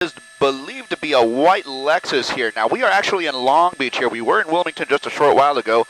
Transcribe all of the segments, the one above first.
is believed to be a white Lexus here. Now, we are actually in Long Beach here. We were in Wilmington just a short while ago,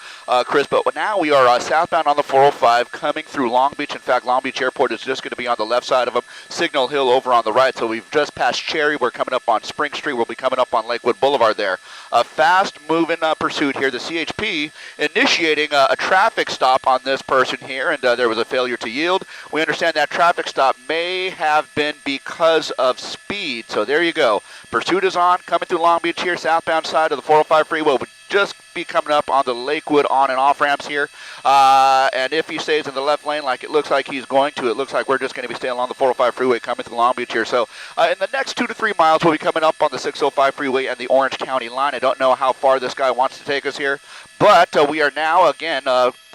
Chris, but now we are southbound on the 405 coming through Long Beach. In fact, Long Beach Airport is just going to be on the left side of them, Signal Hill over on the right. So we've just passed Cherry. We're coming up on Spring Street. We'll be coming up on Lakewood Boulevard there. A fast-moving pursuit here. The CHP initiating a traffic stop on this person here, and there was a failure to yield. We understand that traffic stop may have been because of speed. So there you go. Pursuit is on, coming through Long Beach here, southbound side of the 405 freeway. We'll just be coming up on the Lakewood on and off ramps here. And if he stays in the left lane like it looks like he's going to, it looks like we're just going to be staying along the 405 freeway coming through Long Beach here. So in the next 2 to 3 miles, we'll be coming up on the 605 freeway and the Orange County line. I don't know how far this guy wants to take us here, but we are now, again,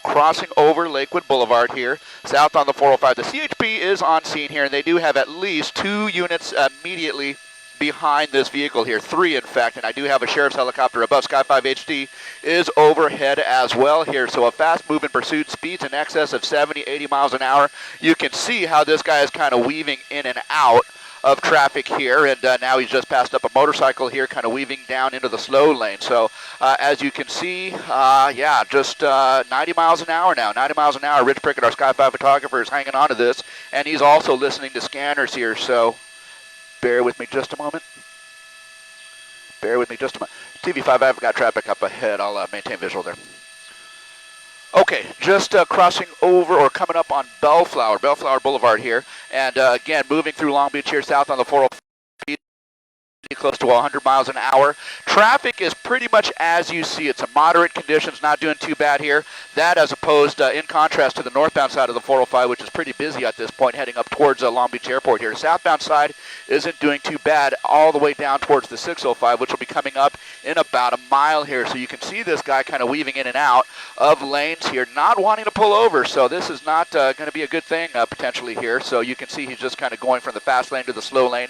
crossing over Lakewood Boulevard here, south on the 405. The CHP is on scene here, and they do have at least 2 units immediately behind this vehicle here, 3 in fact, and I do have a sheriff's helicopter above. Sky 5 HD is overhead as well here, so a fast-moving pursuit, speeds in excess of 70, 80 miles an hour. You can see how this guy is kind of weaving in and out of traffic here, and now he's just passed up a motorcycle here, kind of weaving down into the slow lane. So as you can see, yeah, just 90 miles an hour now, 90 miles an hour. Rich Prickett, our Sky 5 photographer, is hanging on to this, and he's also listening to scanners here, so bear with me just a moment. Bear with me just a moment. TV5, I've got traffic up ahead. I'll maintain visual there. Okay, just crossing over or coming up on Bellflower Boulevard here. And again, moving through Long Beach here, south on the 405. Close to 100 miles an hour. Traffic is pretty much as you see. It's a moderate conditions, not doing too bad here. That as opposed, in contrast to the northbound side of the 405, which is pretty busy at this point, heading up towards Long Beach Airport here. Southbound side isn't doing too bad all the way down towards the 605, which will be coming up in about a mile here. So you can see this guy kind of weaving in and out of lanes here, not wanting to pull over. So this is not going to be a good thing potentially here. So you can see he's just kind of going from the fast lane to the slow lane,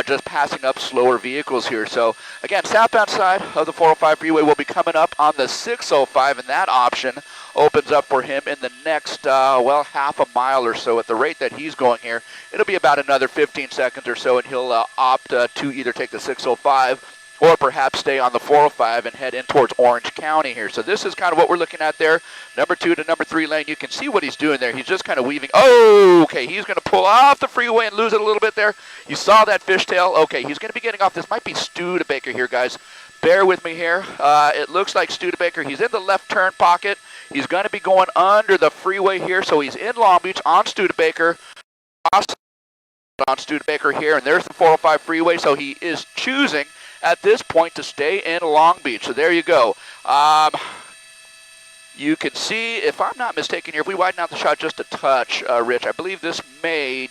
just passing up slower vehicles here. So again, southbound side of the 405 freeway will be coming up on the 605, and that option opens up for him in the next, well, half a mile or so. At the rate that he's going here, it'll be about another 15 seconds or so, and he'll opt to either take the 605 or perhaps stay on the 405 and head in towards Orange County here. So this is kind of what we're looking at there. Number 2 to number 3 lane. You can see what he's doing there. He's just kind of weaving. Oh, okay, he's going to pull off the freeway and lose it a little bit there. You saw that fishtail. Okay, he's going to be getting off. This might be Studebaker here, guys. Bear with me here. It looks like Studebaker. He's in the left turn pocket. He's going to be going under the freeway here. So he's in Long Beach on Studebaker. On Studebaker here, and there's the 405 freeway. So he is choosing at this point to stay in Long Beach. So there you go. You can see, if I'm not mistaken here, if we widen out the shot just a touch, Rich, I believe this may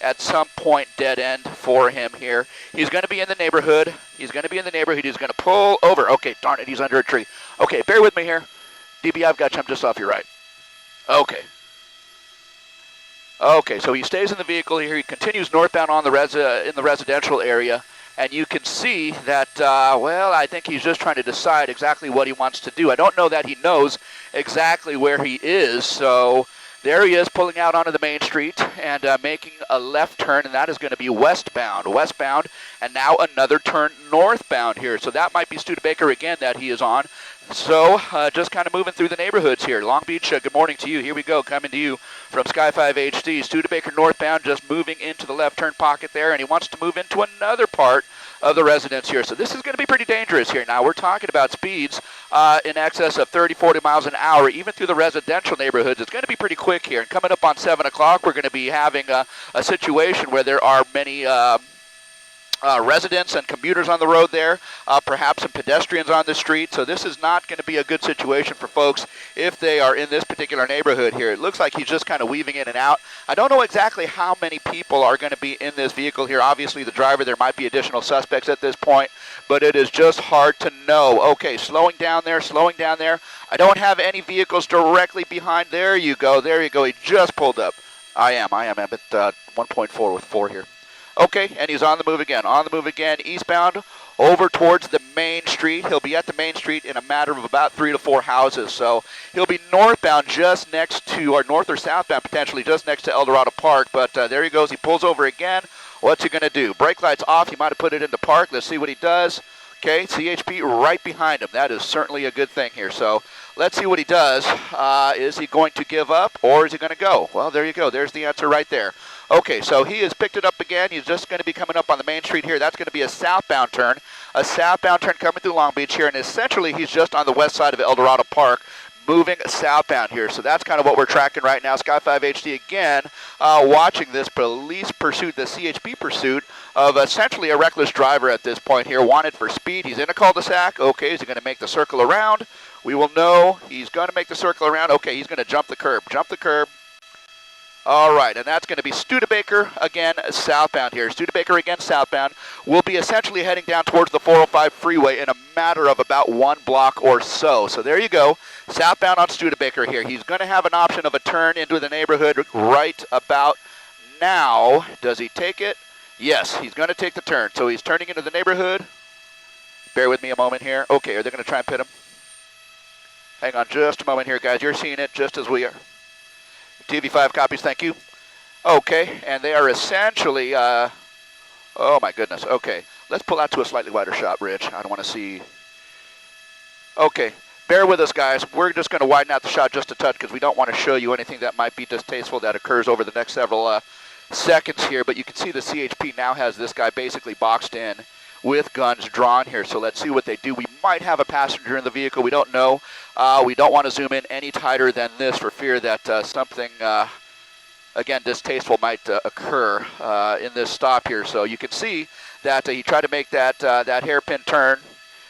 at some point dead end for him here. He's going to be in the neighborhood. He's going to be in the neighborhood. He's going to pull over. Okay, darn it, he's under a tree. Okay, bear with me here. DB, I've got you. I'm just off your right. Okay. Okay, so he stays in the vehicle here. He continues northbound on the in the residential area. And you can see that, well, I think he's just trying to decide exactly what he wants to do. I don't know that he knows exactly where he is. So there he is, pulling out onto the main street and making a left turn, and that is going to be westbound, and now another turn northbound here. So that might be Studebaker again that he is on. So just kind of moving through the neighborhoods here. Long Beach, good morning to you. Here we go, coming to you from Sky 5 HD. Studebaker northbound, just moving into the left turn pocket there, and he wants to move into another part of the residence here. So this is going to be pretty dangerous here. Now we're talking about speeds in excess of 30, 40 miles an hour, even through the residential neighborhoods. It's going to be pretty quick here. And coming up on 7 o'clock, we're going to be having a situation where there are many residents and commuters on the road there, perhaps some pedestrians on the street. So this is not going to be a good situation for folks if they are in this particular neighborhood here. It looks like he's just kind of weaving in and out. I don't know exactly how many people are going to be in this vehicle here. Obviously the driver, there might be additional suspects at this point, but it is just hard to know. Okay, slowing down there. I don't have any vehicles directly behind. There you go. He just pulled up. I am at 1.4 with 4 here. Okay, and he's on the move again, eastbound over towards the main street. He'll be at the main street in a matter of about 3 to 4 houses. So he'll be northbound just next to, or north or southbound potentially, just next to El Dorado Park. But there he goes. He pulls over again, What's he going to do? Brake lights off. He might have put it into park. Let's see what he does. Okay, CHP right behind him. That is certainly a good thing here. So let's see what he does. Is he going to give up or is he going to go? Well, there you go. There's the answer right there. Okay, so he has picked it up again. He's just going to be coming up on the main street here. That's going to be a southbound turn. A southbound turn coming through Long Beach here. And essentially, he's just on the west side of El Dorado Park, moving southbound here. So that's kind of what we're tracking right now. Sky 5 HD again, watching this police pursuit, the CHP pursuit of essentially a reckless driver at this point here, wanted for speed. He's in a cul-de-sac. Okay, is he going to make the circle around? We will know. He's going to make the circle around. Okay, he's going to jump the curb. Jump the curb. All right, and that's going to be Studebaker again southbound here. Studebaker again southbound. We'll be essentially heading down towards the 405 freeway in a matter of about 1 block or so. So there you go, southbound on Studebaker here. He's going to have an option of a turn into the neighborhood right about now. Does he take it? Yes, he's going to take the turn. So he's turning into the neighborhood. Bear with me a moment here. Okay, are they going to try and pit him? Hang on just a moment here, guys. You're seeing it just as we are. TV5 copies, thank you. Okay, and they are essentially, oh my goodness, okay. Let's pull out to a slightly wider shot, Rich. I don't want to see. Okay, bear with us, guys. We're just going to widen out the shot just a touch because we don't want to show you anything that might be distasteful that occurs over the next several seconds here. But you can see the CHP now has this guy basically boxed in with guns drawn here. So let's see what they do. We might have a passenger in the vehicle. We don't know. We don't want to zoom in any tighter than this for fear that something, again, distasteful might occur in this stop here. So you can see that he tried to make that, that hairpin turn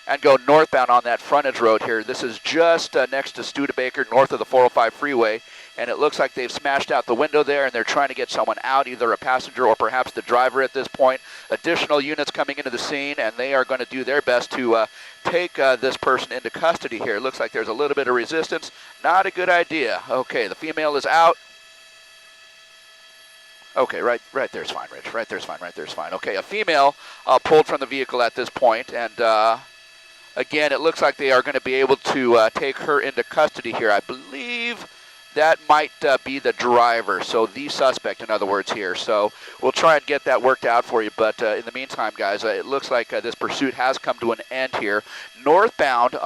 and go northbound on that frontage road here. This is just next to Studebaker, north of the 405 freeway. And it looks like they've smashed out the window there, and they're trying to get someone out, either a passenger or perhaps the driver at this point. Additional units coming into the scene, and they are going to do their best to take this person into custody here. It looks like there's a little bit of resistance. Not a good idea. Okay, the female is out. Okay, right there's fine, Rich. Right there's fine. Okay, a female pulled from the vehicle at this point, and again, it looks like they are going to be able to take her into custody here. I believe that might be the driver, so the suspect, in other words, here. So we'll try and get that worked out for you. But in the meantime, guys, it looks like this pursuit has come to an end here. Northbound,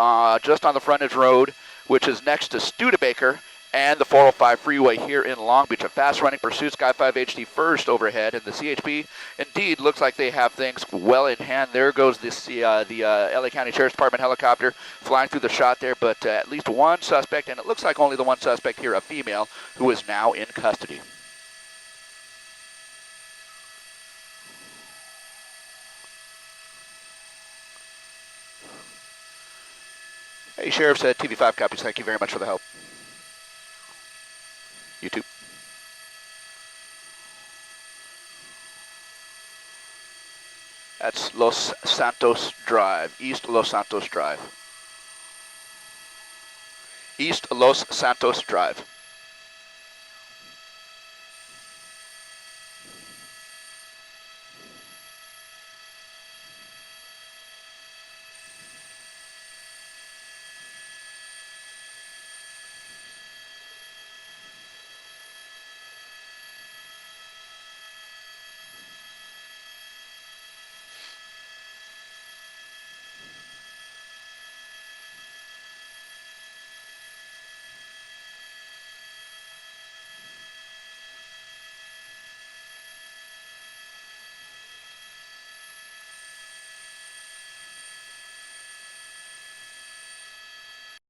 just on the frontage road, which is next to Studebaker and the 405 freeway here in Long Beach. A fast-running pursuit, Sky 5 HD first overhead, and the CHP indeed looks like they have things well in hand. There goes this, the LA County Sheriff's Department helicopter flying through the shot there, but at least one suspect, and it looks like only the one suspect here, a female, who is now in custody. Hey, Sheriff said TV5 copies. Thank you very much for the help. You too. That's Los Santos Drive, East Los Santos Drive. East Los Santos Drive.